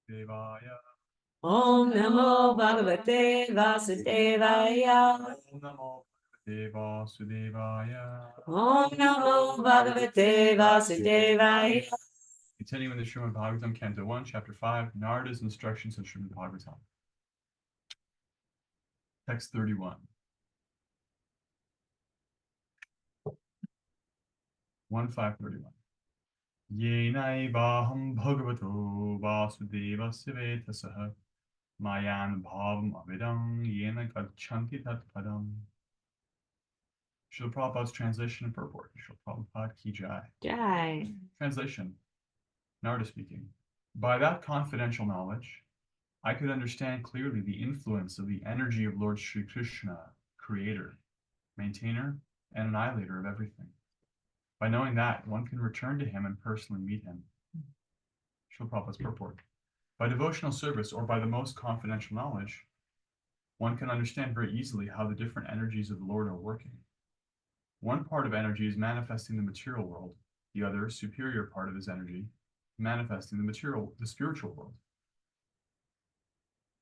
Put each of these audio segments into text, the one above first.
Devaya. Om Namo Bhagavate Vasudevaya. Om Namo Deva Sudevaya. Om Namo Bhagavate Vasudevaya. Continuing with the Srimad Bhagavatam, Canto 1, Chapter 5, Narada's Instructions in Srimad Bhagavatam. Text 31. 1.531. Yenaivaham bhagavato vasudevasya vetasaha mayan bhavam avidam yena gachanti tat padam. Srila Prabhupada's translation and purport. Srila Prabhupada ki jai. Jai. Translation. Narada speaking. By that confidential knowledge, I could understand clearly the influence of the energy of Lord Sri Krishna, creator, maintainer, and annihilator of everything. By knowing that, one can return to him and personally meet him. Srila Prabhupada's purport. By devotional service or by the most confidential knowledge, one can understand very easily how the different energies of the Lord are working. One part of energy is manifesting the material world, the other, superior part of his energy, manifesting the spiritual world.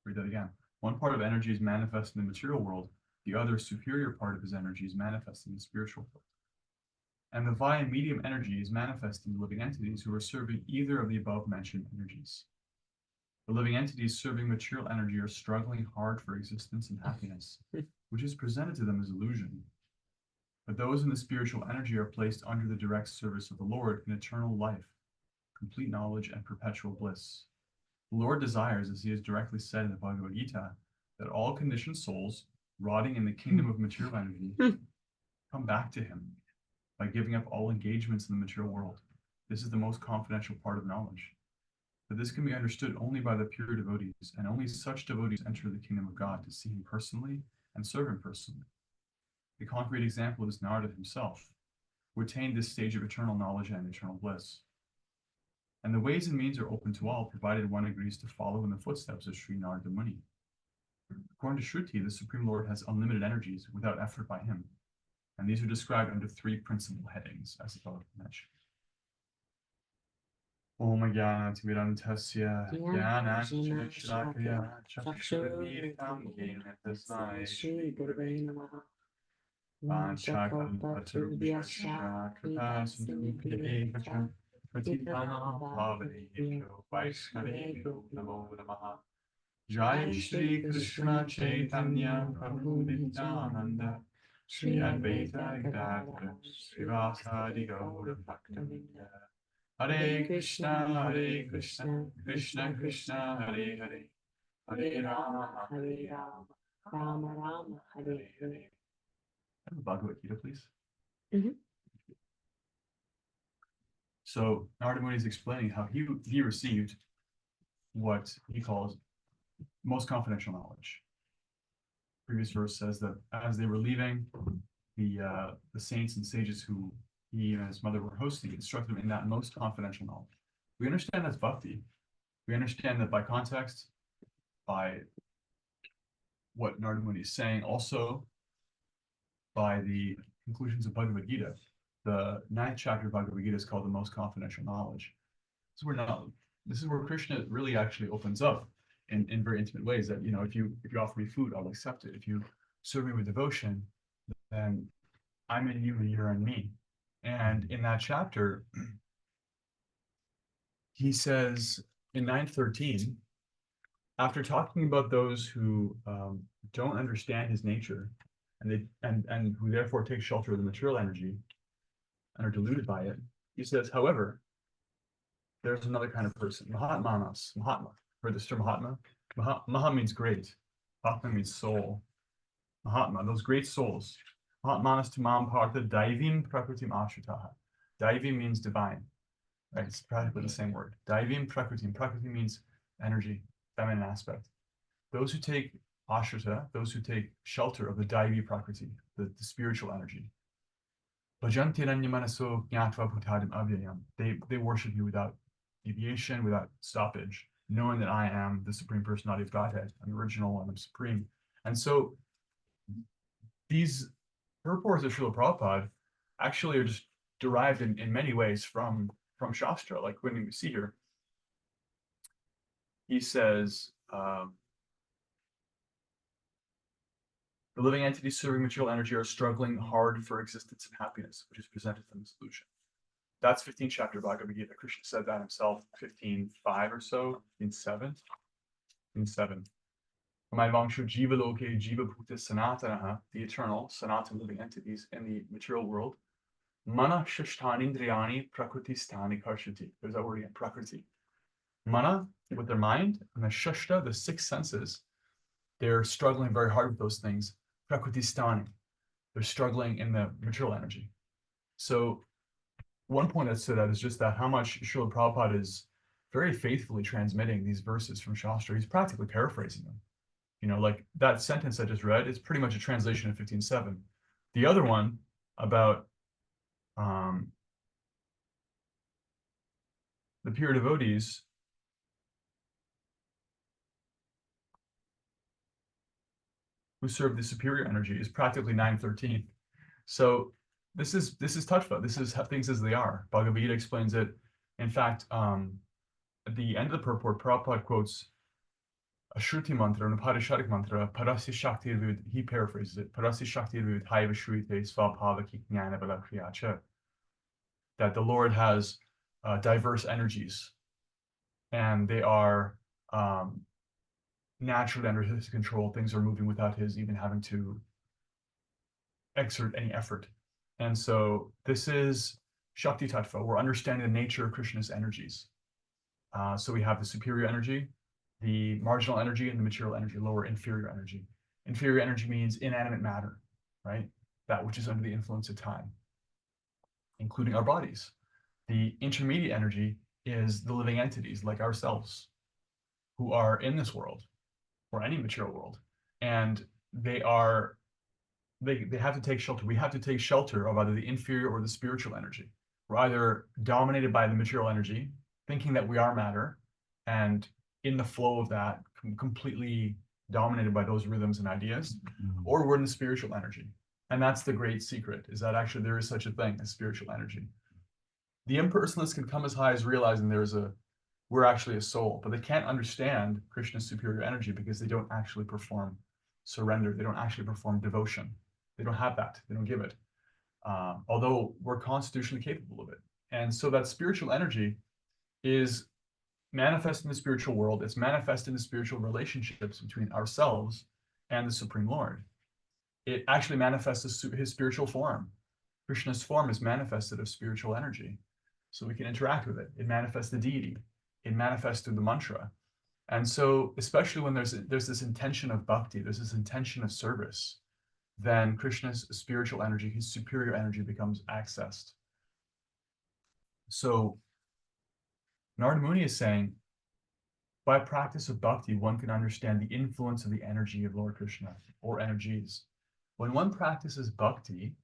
Read that again. One part of energy is manifesting the material world, the other, superior part of his energy is manifesting the spiritual world. And the via medium energy is manifesting the living entities who are serving either of the above mentioned energies. The living entities serving material energy are struggling hard for existence and happiness, which is presented to them as illusion. But those in the spiritual energy are placed under the direct service of the Lord in eternal life, complete knowledge, and perpetual bliss. The Lord desires, as he has directly said in the Bhagavad Gita, that all conditioned souls rotting in the kingdom of material energy come back to him by giving up all engagements in the material world. This is the most confidential part of knowledge. But this can be understood only by the pure devotees, and only such devotees enter the kingdom of God to see him personally and serve him personally. The concrete example is Narada himself, who attained this stage of eternal knowledge and eternal bliss. And the ways and means are open to all, provided one agrees to follow in the footsteps of Sri Narada Muni. According to Shruti, the Supreme Lord has unlimited energies without effort by him, and these are described under three principal headings, as above mentioned. Om Jnanatimirantasya Jnananjana Shalakaya Chakshurmiritam Yena Tasmai Shri Gurave Namaha Vanchakalpatarubhyasya Kripa Sindhubhya Patitanam Pavanebhyo Vaishnavebhyo Namo Namaha Jai Shri Krishna Chaitanya Prabhu Nityananda Shri Advaita Gadadhara Srivasadi Gaura Bhaktavinda Hare Krishna, Krishna Krishna, Hare Hare, Hare Rama, Rama Rama, Hare Hare. Bhagavad Gita, please. Mhm. So Narada Muni is explaining how he received what he calls most confidential knowledge. Previous verse says that as they were leaving, the saints and sages who he and his mother were hosting instructed him in that most confidential knowledge. We understand that's bhakti. We understand that by context, by what Narada Muni is saying, also by the conclusions of Bhagavad Gita. The 9th chapter of Bhagavad Gita is called the most confidential knowledge. This is where Krishna really actually opens up in very intimate ways that, if you offer me food, I'll accept it. If you serve me with devotion, then I'm in you and you're in me. And in that chapter, he says in 9:13, after talking about those who don't understand his nature and who therefore take shelter of the material energy and are deluded by it, he says, however, there's another kind of person, Mahatma. Heard this term Mahatma? Maha means great. Atma means soul. Mahatma, those great souls. Mahatmanas tamam partha daivim prakritim ashritaha. Daivim means divine. Right? It's practically the same word. Daivim prakritim. Prakriti means energy, feminine aspect. Those who take ashrita, those who take shelter of the daivi prakriti, the spiritual energy. Bhajanti ranyamanaso jnatva bhutadim avyayam. They worship you without deviation, without stoppage, knowing that I am the Supreme Personality of Godhead. I'm original and I'm supreme. And so these purports of Srila Prabhupada actually are just derived in many ways from from Shastra, like when we see here. He says, the living entities serving material energy are struggling hard for existence and happiness, which is presented in the solution. That's 15th chapter of Bhagavad Gita. Krishna said that himself, 15:5 or so, 15:7. 15:7. Vangshu Jiva Loke Jiva Bhuta Sanatana, the eternal, Sanatana living entities in the material world. Mana Shashtani Indriyani Prakriti Stani Karshati. There's that word again, Prakriti. Mana, with their mind, and the Shashta, the six senses, they're struggling very hard with those things. Prakriti Stani. They're struggling in the material energy. So one point that stood out is just that how much Srila Prabhupada is very faithfully transmitting these verses from Shastra. He's practically paraphrasing them. You know, like that sentence I just read is pretty much a translation of 15:7. The other one about the pure devotees who serve the superior energy is practically 9:13. So this is tattva. This is things as they are. Bhagavad Gita explains it. In fact, at the end of the purport, Prabhupada quotes a Shruti mantra, an Upanishadic mantra, Parasya Shakti, he paraphrases it, Parasya Shakti Haiva Shrite Svabhavaki Jnana Balakriyacha, that the Lord has diverse energies, and they are naturally under his control. Things are moving without his even having to exert any effort. And so this is Shakti Tattva. We're understanding the nature of Krishna's energies. So we have the superior energy, the marginal energy, and the material energy, lower inferior energy. Inferior energy means inanimate matter, right? That which is under the influence of time, including our bodies. The intermediate energy is the living entities like ourselves who are in this world or any material world. And they have to take shelter. We have to take shelter of either the inferior or the spiritual energy. We're either dominated by the material energy, thinking that we are matter, and in the flow of that, completely dominated by those rhythms and ideas, or we're in the spiritual energy. And that's the great secret, is that actually there is such a thing as spiritual energy. The impersonalists can come as high as realizing we're actually a soul, but they can't understand Krishna's superior energy because they don't actually perform surrender. They don't actually perform devotion. They don't have that. They don't give it. Although we're constitutionally capable of it. And so that spiritual energy is manifest in the spiritual world. It's manifest in the spiritual relationships between ourselves and the Supreme Lord. It actually manifests his spiritual form. Krishna's form is manifested of spiritual energy. So we can interact with it. It manifests the deity. It manifests through the mantra. And so, especially when there's this intention of bhakti, there's this intention of service, then Krishna's spiritual energy, his superior energy, becomes accessed. So Narada Muni is saying, by practice of bhakti, one can understand the influence of the energy of Lord Krishna, or energies. When one practices bhakti,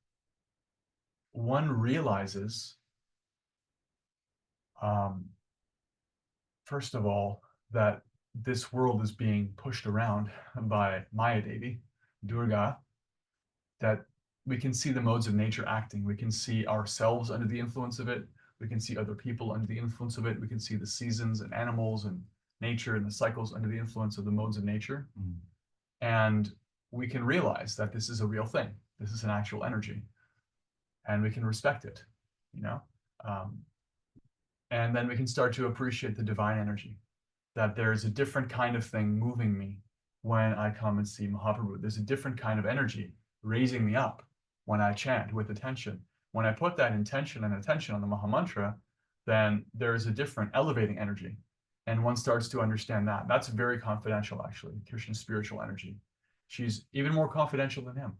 one realizes, first of all, that this world is being pushed around by Maya Devi, Durga, that we can see the modes of nature acting. We can see ourselves under the influence of it. We can see other people under the influence of it. We can see the seasons and animals and nature and the cycles under the influence of the modes of nature. And we can realize that this is a real thing. This is an actual energy. And we can respect it, you know? And then we can start to appreciate the divine energy, that there's a different kind of thing moving me when I come and see Mahaprabhu. There's a different kind of energy raising me up when I chant with attention. When I put that intention and attention on the Mahamantra, then there is a different elevating energy. And one starts to understand that. That's very confidential, actually, Krishna's spiritual energy. She's even more confidential than him,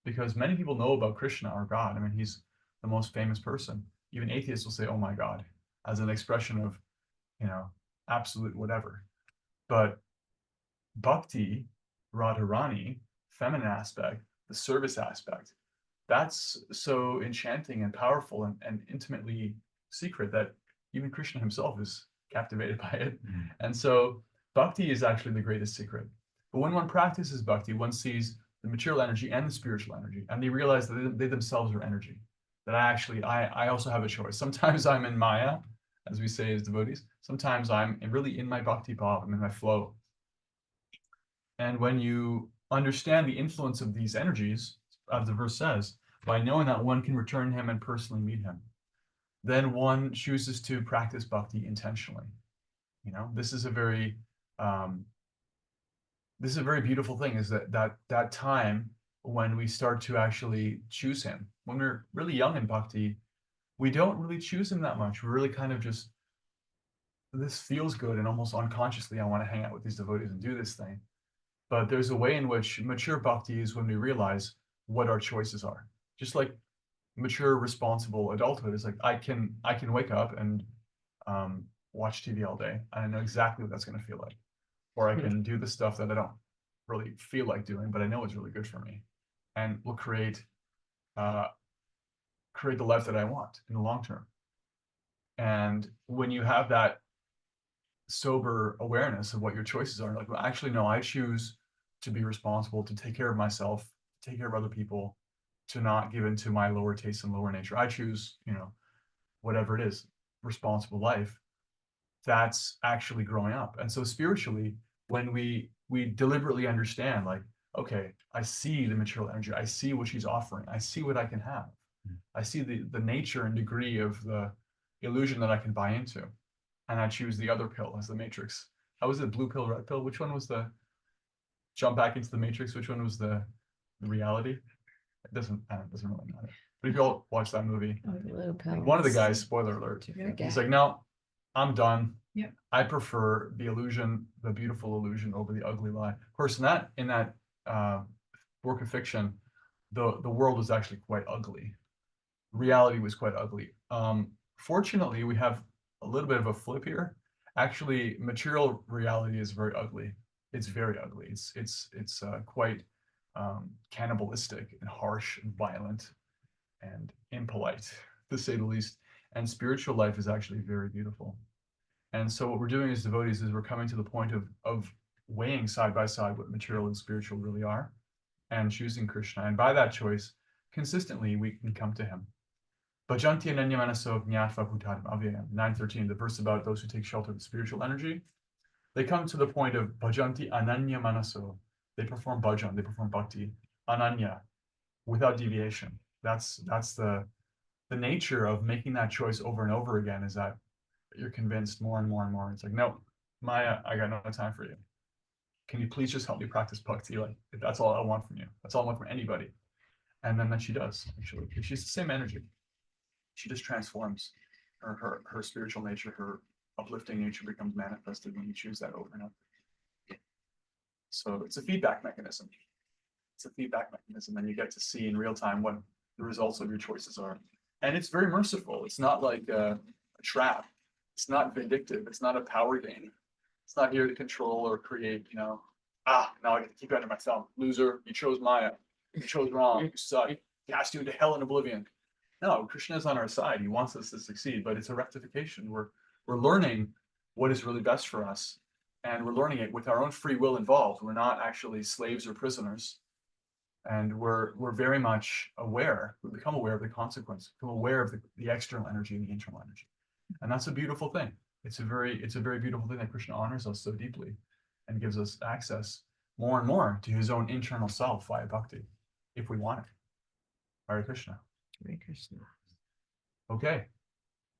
because many people know about Krishna, our God. I mean, he's the most famous person. Even atheists will say, oh my God, as an expression of, you know, absolute whatever. But bhakti, Radharani, feminine aspect, the service aspect, that's so enchanting and powerful and intimately secret that even Krishna himself is captivated by it. And so bhakti is actually the greatest secret. But when one practices bhakti, one sees the material energy and the spiritual energy, and they realize that they themselves are energy. That I also have a choice. Sometimes I'm in Maya, as we say as devotees. Sometimes I'm really in my bhakti bhav, I'm in my flow. And when you understand the influence of these energies, as the verse says, by knowing that one can return him and personally meet him, then one chooses to practice bhakti intentionally. This is a very beautiful thing, is that time when we start to actually choose him. When we're really young in bhakti, we don't really choose him that much. We're really kind of just, this feels good, and almost unconsciously I want to hang out with these devotees and do this thing. But there's a way in which mature bhakti is when we realize what our choices are. Just like mature, responsible adulthood is like, I can wake up and watch TV all day, and I know exactly what that's going to feel like. Or I can do the stuff that I don't really feel like doing, but I know is really good for me, and will create the life that I want in the long term. And when you have that sober awareness of what your choices are, like, well, actually, no, I choose to be responsible, to take care of myself, take care of other people, to not give into my lower tastes and lower nature. I choose, whatever it is, responsible life. That's actually growing up. And so spiritually, when we deliberately understand, like, okay, I see the material energy, I see what she's offering, I see what I can have, I see the nature and degree of the illusion that I can buy into, and I choose the other pill as the matrix. How was it? Blue pill, red pill? Which one was the jump back into the matrix? Which one was the reality? It doesn't really matter. But if you all watch that movie, one of the guys, spoiler alert, he's like, no, I'm done. Yep. I prefer the illusion, the beautiful illusion, over the ugly lie. Of course, in that work of fiction, the world was actually quite ugly. Reality was quite ugly. Fortunately, we have a little bit of a flip here. Actually, material reality is very ugly. It's very ugly. It's quite cannibalistic and harsh and violent and impolite, to say the least. And spiritual life is actually very beautiful. And so what we're doing as devotees is we're coming to the point of weighing side by side what material and spiritual really are, and choosing Krishna. And by that choice, consistently, we can come to him. Bhajanti ananya manaso jnatva bhutadim avyayam. 9:13, the verse about those who take shelter of the spiritual energy. They come to the point of bhajanti ananya manaso. They perform bhajan, they perform bhakti, ananya, without deviation. That's the nature of making that choice over and over again, is that you're convinced more and more and more. It's like, no, Maya, I got no time for you. Can you please just help me practice bhakti? Like, that's all I want from you. That's all I want from anybody. And then she does, actually. She's the same energy. She just transforms. Her spiritual nature, her uplifting nature becomes manifested when you choose that over and over. So it's a feedback mechanism. And you get to see in real time what the results of your choices are. And it's very merciful. It's not like a trap. It's not vindictive. It's not a power game. It's not here to control or create, now I get to keep you under my thumb. Loser, you chose Maya. You chose wrong. You suck. He cast you into hell and oblivion. No, Krishna is on our side. He wants us to succeed, but it's a rectification. We're learning what is really best for us, and we're learning it with our own free will involved. We're not actually slaves or prisoners, and we're very much aware. We become aware of the consequence. Become aware of the external energy and the internal energy, and that's a beautiful thing. It's a very beautiful thing that Krishna honors us so deeply, and gives us access more and more to his own internal self via bhakti, if we want it. Hare Krishna. Hare Krishna. Okay,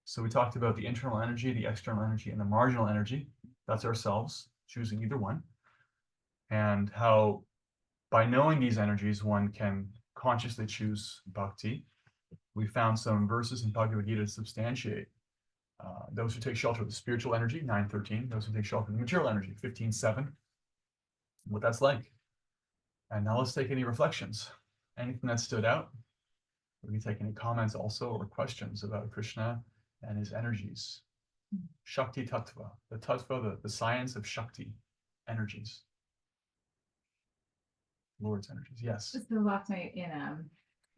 so we talked about the internal energy, the external energy, and the marginal energy. That's ourselves, choosing either one. And how, by knowing these energies, one can consciously choose bhakti. We found some verses in Bhagavad Gita to substantiate those who take shelter of the spiritual energy, 9:13. Those who take shelter of the material energy, 15:7. What that's like. And now let's take any reflections. Anything that stood out? We can take any comments also, or questions about Krishna and his energies. Shakti Tattva, the science of Shakti, energies. Lord's energies, yes. So last night in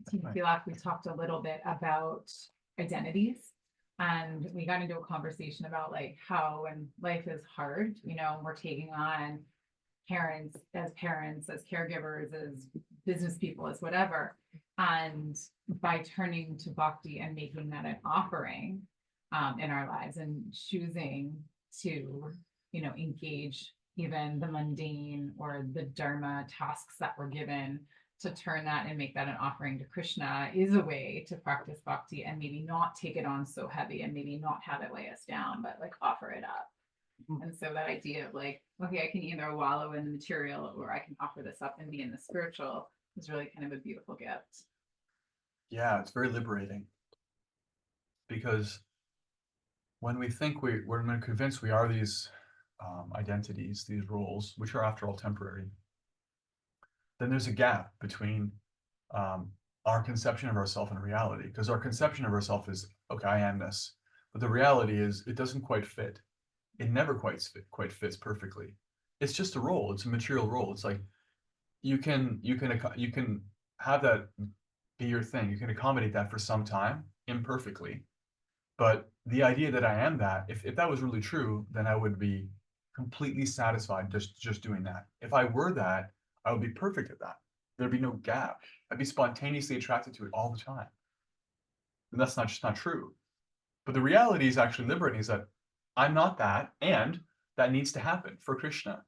Team Right. Pilak, we talked a little bit about identities, and we got into a conversation about like how when life is hard, we're taking on parents, as caregivers, as business people, as whatever. And by turning to bhakti and making that an offering, in our lives, and choosing to, engage even the mundane or the dharma tasks that we're given, to turn that and make that an offering to Krishna is a way to practice bhakti, and maybe not take it on so heavy, and maybe not have it weigh us down, but like offer it up. And so that idea of like, okay, I can either wallow in the material, or I can offer this up and be in the spiritual, is really kind of a beautiful gift. Yeah, it's very liberating, because when we think we're convinced we are these identities, these roles, which are after all temporary, then there's a gap between our conception of ourselves and reality. Because our conception of ourselves is, okay, I am this, but the reality is it doesn't quite fit. It never quite fits perfectly. It's just a role. It's a material role. It's like you can have that be your thing. You can accommodate that for some time imperfectly. But the idea that I am that, if that was really true, then I would be completely satisfied just doing that. If I were that, I would be perfect at that. There'd be no gap. I'd be spontaneously attracted to it all the time. And that's not true. But the reality is actually liberating, is that I'm not that, and that needs to happen for Krishna.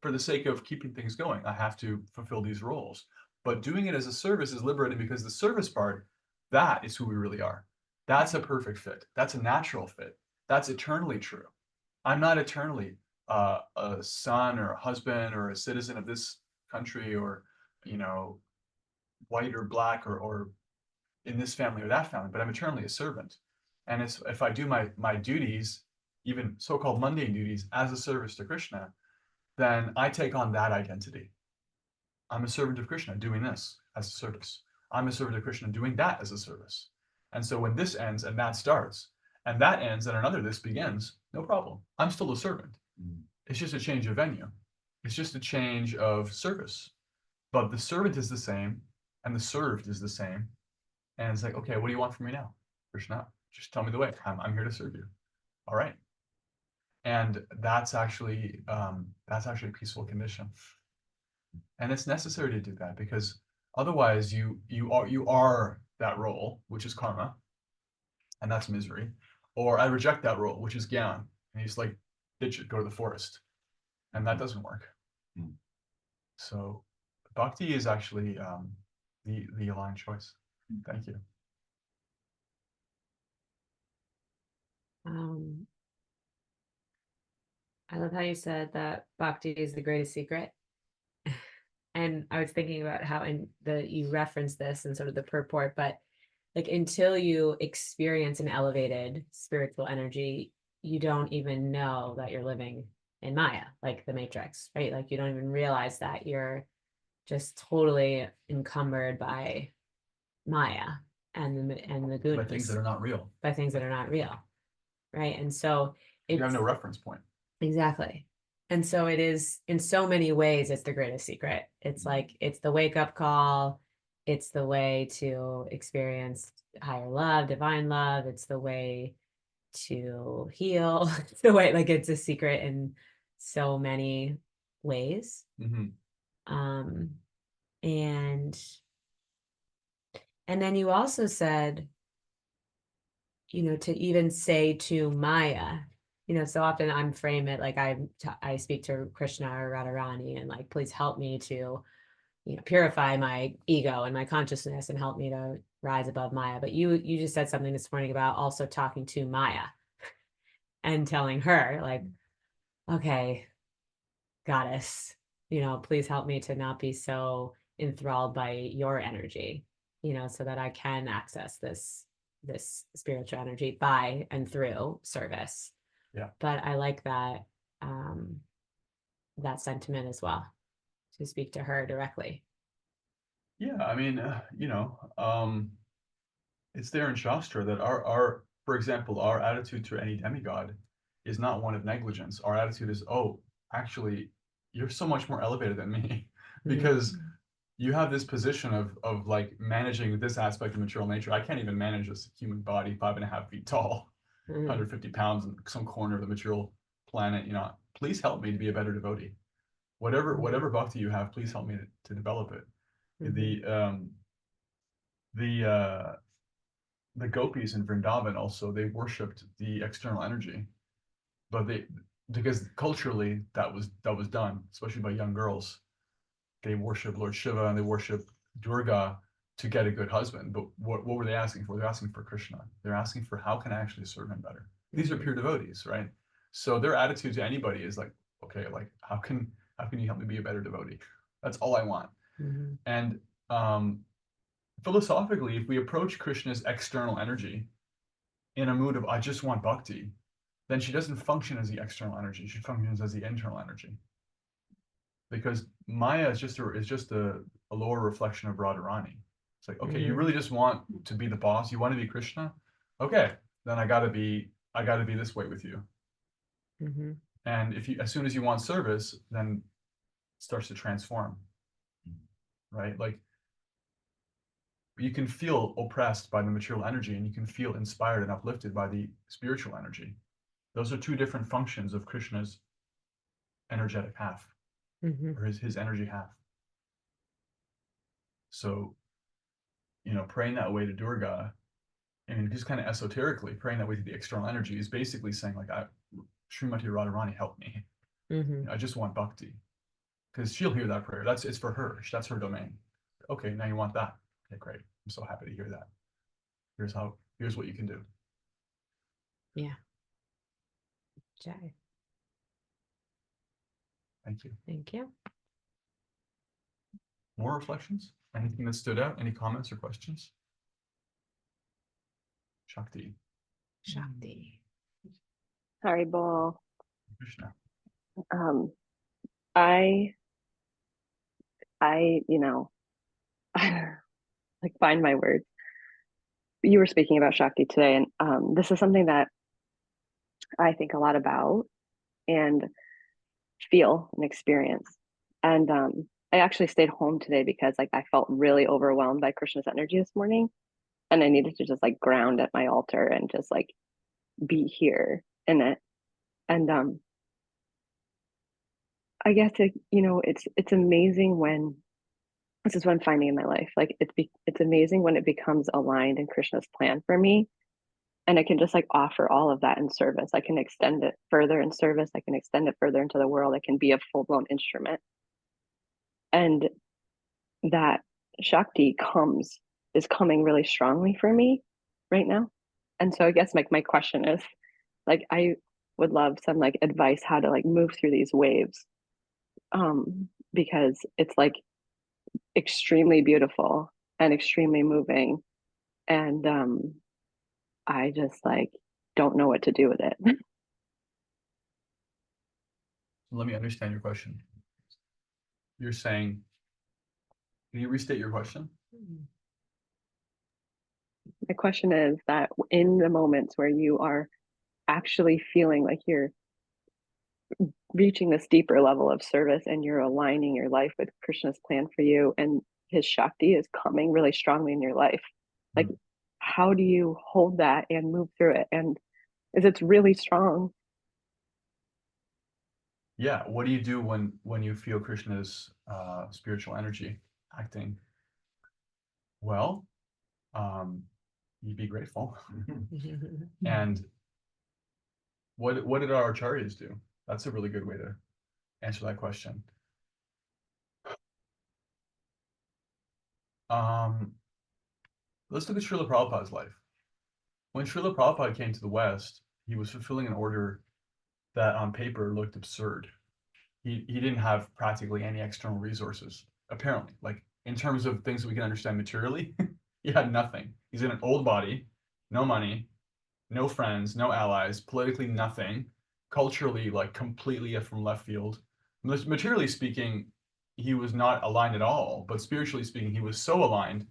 For the sake of keeping things going, I have to fulfill these roles. But doing it as a service is liberating, because the service part, that is who we really are. That's a perfect fit. That's a natural fit. That's eternally true. I'm not eternally a son or a husband or a citizen of this country, or, white or black, or in this family or that family, but I'm eternally a servant. And if I do my duties, even so-called mundane duties, as a service to Krishna, then I take on that identity. I'm a servant of Krishna doing this as a service. I'm a servant of Krishna doing that as a service. And so when this ends and that starts, and that ends and another this begins, no problem. I'm still a servant. It's just a change of venue. It's just a change of service. But the servant is the same, and the served is the same. And it's like, okay, what do you want from me now, Krishna? Just tell me the way. I'm here to serve you. All right. And that's actually a peaceful condition. And it's necessary to do that, because otherwise you are that role, which is karma, and that's misery. Or I reject that role, which is gyan, and you just like ditch it, go to the forest, and that doesn't work. So bhakti is actually the aligned choice. Thank you. I love how you said that bhakti is the greatest secret. And I was thinking about how you referenced this and sort of the purport, but like until you experience an elevated spiritual energy, you don't even know that you're living in Maya, like the Matrix, right? Like you don't even realize that you're just totally encumbered by Maya and the gunas, By things that are not real. by things that are not real, right? And so You have no reference point. exactly. And so it is, in so many ways, it's the greatest secret. It's like, it's the wake up call. It's the way to experience higher love, divine love. It's the way to heal. It's the way, like, it's a secret in so many ways. And then you also said, to even say to Maya, so often I'm frame it like I speak to Krishna or Radharani and like, please help me to, purify my ego and my consciousness and help me to rise above Maya. But you just said something this morning about also talking to Maya and telling her like, okay, goddess, please help me to not be so enthralled by your energy, so that I can access this spiritual energy by and through service. Yeah. But I like that that sentiment as well, to speak to her directly. Yeah, I mean, it's there in Shastra that our for example, our attitude to any demigod is not one of negligence. Our attitude is, oh, actually, you're so much more elevated than me, because you have this position of like managing this aspect of material nature. I can't even manage this human body, 5.5 feet tall, 150 pounds in some corner of the material planet. Please help me to be a better devotee. Whatever bhakti you have, please help me to develop it. The the gopis in Vrindavan also, they worshipped the external energy, but because culturally that was done, especially by young girls. They worship Lord Shiva and they worship Durga to get a good husband. But what were they asking for? They're asking for Krishna. They're asking for how can I actually serve him better? These are pure devotees, right? So their attitude to anybody is like, okay, like how can you help me be a better devotee? That's all I want. Mm-hmm. And philosophically, if we approach Krishna's external energy in a mood of I just want bhakti, then she doesn't function as the external energy. She functions as the internal energy. Because Maya is just a lower reflection of Radharani. It's like, okay, you really just want to be the boss. You want to be Krishna. Okay, then I gotta be this way with you. Mm-hmm. And as soon as you want service, then it starts to transform. Right? Like you can feel oppressed by the material energy and you can feel inspired and uplifted by the spiritual energy. Those are two different functions of Krishna's energetic half, or his energy half. So, praying that way to Durga, and just kind of esoterically praying that way to the external energy is basically saying like, Srimati Radharani, help me. I just want bhakti. Because she'll hear that prayer. It's for her. That's her domain. Okay, now you want that. Okay, great. I'm so happy to hear that. Here's what you can do. Yeah. Jai. Thank you. Thank you. More reflections? Anything that stood out? Any comments or questions? Shakti. Shakti. Haribol. Krishna. I like find my words. You were speaking about Shakti today, and this is something that I think a lot about and feel and experience. And I actually stayed home today because like I felt really overwhelmed by Krishna's energy this morning, and I needed to just like ground at my altar and just like be here in it. And I guess it's amazing when this is what I'm finding in my life. Like it's amazing when it becomes aligned in Krishna's plan for me. And I can just like offer all of that in service. I can extend it further in service. I can extend it further into the world. I can be a full-blown instrument. And that Shakti is coming really strongly for me right now. And so I guess like my question is like I would love some like advice how to like move through these waves. Because it's like extremely beautiful and extremely moving. And I just like don't know what to do with it. Let me understand your question. You're saying, can you restate your question? My question is that in the moments where you are actually feeling like you're reaching this deeper level of service and you're aligning your life with Krishna's plan for you and his Shakti is coming really strongly in your life, like how do you hold that and move through it? And is it's really strong? Yeah. What do you do when you feel Krishna's spiritual energy acting? Well, you'd be grateful. And what did our acharyas do? That's a really good way to answer that question. Let's look at Srila Prabhupada's life. When Srila Prabhupada came to the West, he was fulfilling an order that on paper looked absurd. He didn't have practically any external resources, apparently. Like in terms of things that we can understand materially, he had nothing. He's in an old body, no money, no friends, no allies, politically nothing, culturally like completely from left field. Materially speaking, he was not aligned at all, but spiritually speaking, he was so aligned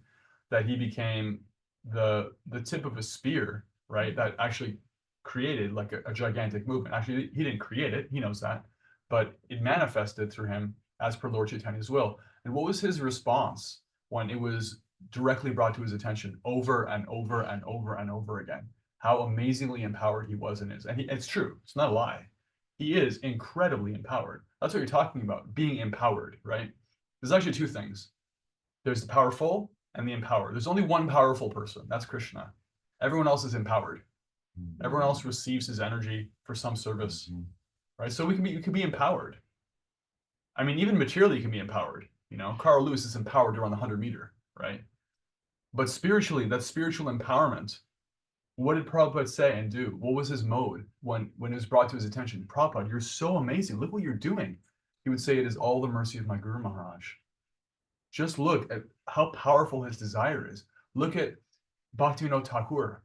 that he became the tip of a spear, right? That actually created like a gigantic movement. Actually, he didn't create it, he knows that, but it manifested through him as per Lord Chaitanya's will. And what was his response when it was directly brought to his attention over and over and over and over again? How amazingly empowered he was in his, and it's true, it's not a lie. He is incredibly empowered. That's what you're talking about, being empowered, right? There's actually two things. There's the powerful and the empowered. There's only one powerful person, that's Krishna. Everyone else is empowered. Everyone else receives his energy for some service, right? So we can be empowered. I mean, even materially, you can be empowered. You know, Carl Lewis is empowered to run the 100-meter, right? But spiritually, that spiritual empowerment, what did Prabhupada say and do? What was his mode when it was brought to his attention? Prabhupada, you're so amazing. Look what you're doing. He would say, it is all the mercy of my Guru Maharaj. Just look at how powerful his desire is. Look at Bhaktivinoda Thakur.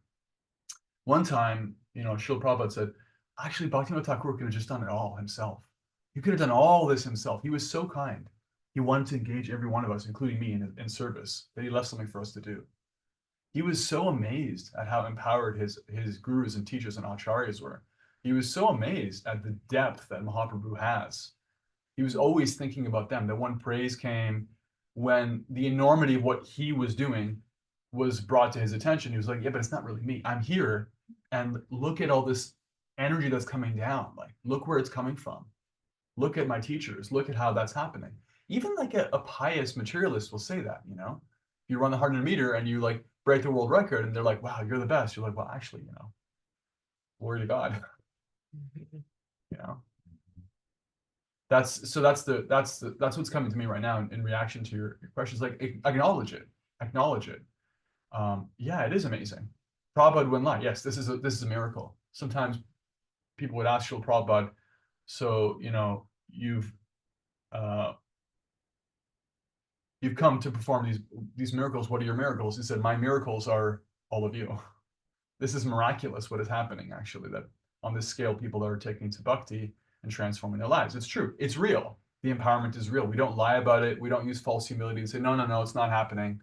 One time, Srila Prabhupada said, actually, Bhaktivinoda Thakur could have just done it all himself. He could have done all this himself. He was so kind. He wanted to engage every one of us, including me, in service, that he left something for us to do. He was so amazed at how empowered his gurus and teachers and acharyas were. He was so amazed at the depth that Mahaprabhu has. He was always thinking about them. That one praise came when the enormity of what he was doing was brought to his attention. He was like, yeah, but it's not really me. I'm here, and look at all this energy that's coming down. Like, look where it's coming from. Look at my teachers. Look at how that's happening. Even like a pious materialist will say that, you run the 100-meter and you like break the world record, and they're like, wow, you're the best. You're like, well, actually, glory to God. That's what's coming to me right now in reaction to your questions. Like, acknowledge it. Yeah, it is amazing. Prabhupada wouldn't lie. Yes, this is a miracle. Sometimes people would ask Srila Prabhupada, so you've come to perform these miracles. What are your miracles? He said, my miracles are all of you. This is miraculous what is happening, actually, that on this scale, people are taking to bhakti and transforming their lives. It's true. It's real. The empowerment is real. We don't lie about it. We don't use false humility and say, no, it's not happening.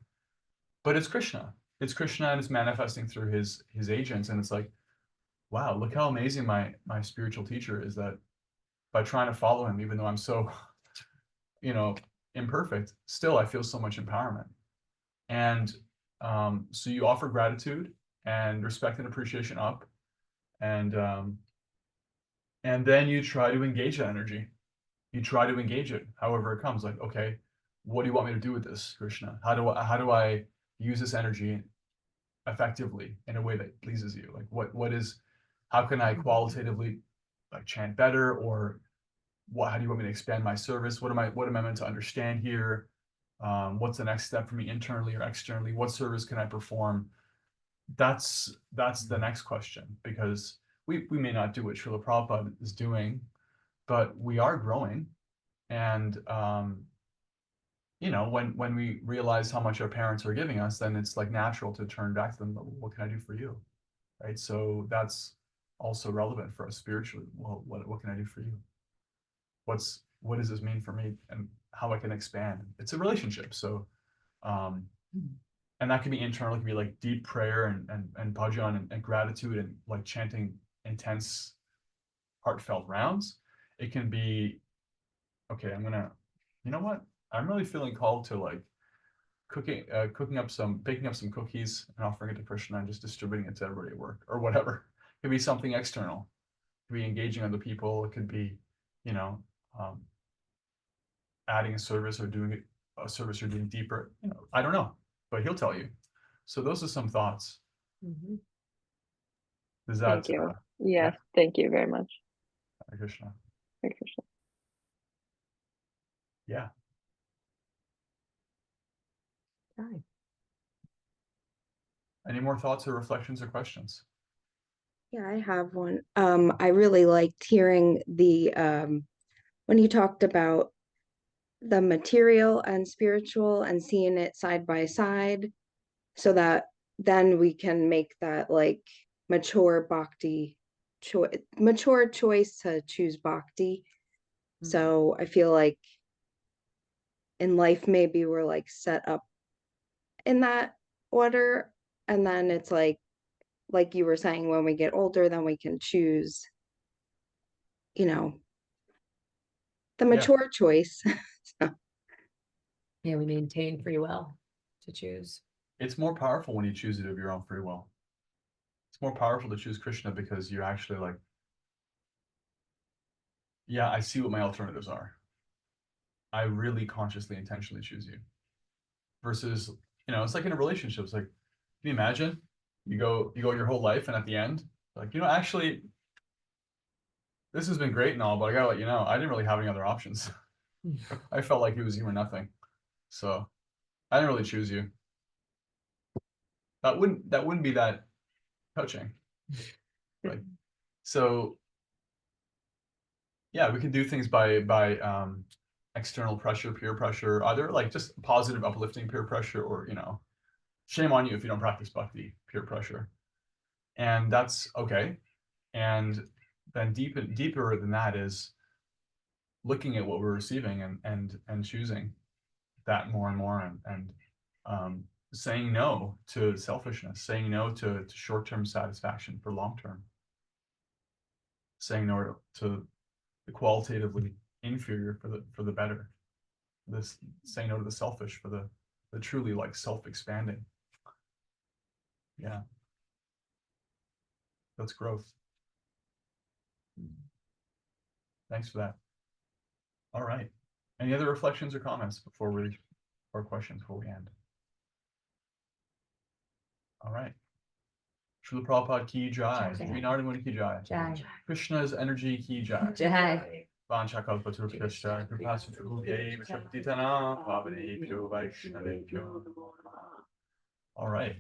But it's Krishna. It's Krishna, and it's manifesting through his agents. And it's like, wow, look how amazing my spiritual teacher is, that by trying to follow him, even though I'm so, imperfect, still I feel so much empowerment. And so you offer gratitude and respect and appreciation up, and then you try to engage that energy. You try to engage it however it comes. Like, okay, what do you want me to do with this, Krishna? How do I use this energy effectively in a way that pleases you? Like, how can I qualitatively like chant better, or how do you want me to expand my service? What am I meant to understand here? What's the next step for me internally or externally? What service can I perform? That's the next question, because we may not do what Srila Prabhupada is doing, but we are growing. And when we realize how much our parents are giving us, then it's like natural to turn back to them. What can I do for you? Right? So that's also relevant for us spiritually. Well, what can I do for you? What does this mean for me, and how I can expand? It's a relationship. So and that can be internal. It can be like deep prayer and bhajan and gratitude and like chanting intense, heartfelt rounds. It can be, okay, you know what? I'm really feeling called to like baking up some cookies and offering it to Krishna and just distributing it to everybody at work or whatever. It could be something external. It could be engaging other people. It could be, adding a service or doing a service or doing deeper. I don't know, but he'll tell you. So those are some thoughts. Mhm. Does that? Thank you. Yes, thank you very much. Hare Krishna. Hare Krishna. Yeah. Right. Any more thoughts or reflections or questions? Yeah, I have one. I really liked hearing the when you talked about the material and spiritual and seeing it side by side, so that then we can make that like mature choice to choose bhakti. So I feel like in life maybe we're like set up in that order, and then it's like you were saying, when we get older, then we can choose, the mature choice. Yeah, we maintain free will to choose. It's more powerful when you choose it of your own free will. It's more powerful to choose Krishna because you're actually like, yeah, I see what my alternatives are. I really consciously, intentionally choose you. Versus, it's like in a relationship. It's like, can you imagine you go your whole life, and at the end, like, actually, this has been great and all, but I gotta let you know, I didn't really have any other options. I felt like it was you or nothing. So I didn't really choose you. That wouldn't be that coaching. Like, so yeah, we can do things by external pressure, peer pressure, either like just positive, uplifting peer pressure, or shame on you if you don't practice bhakti, peer pressure. And that's okay. And then deeper than that is looking at what we're receiving and choosing that more and more, and saying no to selfishness, saying no to short-term satisfaction for long-term, saying no to the qualitatively inferior for the better, this saying no to the selfish for the truly like self-expanding. Yeah, that's growth. Thanks for that. All right, any other reflections or comments or questions before we end? All right. Srila Prabhupada ki jai. Jai. Sri Narada ki jai. Jai. Krishna's energy ki jai. Jai. Vanchakalpatarubhyascha kripasindhubhye vishaktitanam pavanebhyo vaishnavebhyo. All right.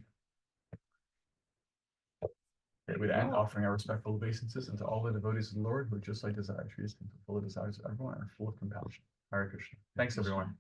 Okay, we'd end offering our respectful obeisances unto all the devotees of the Lord who are just like desire trees and fulfill the desires of everyone and are full of compassion. Hare Krishna. Thanks, everyone.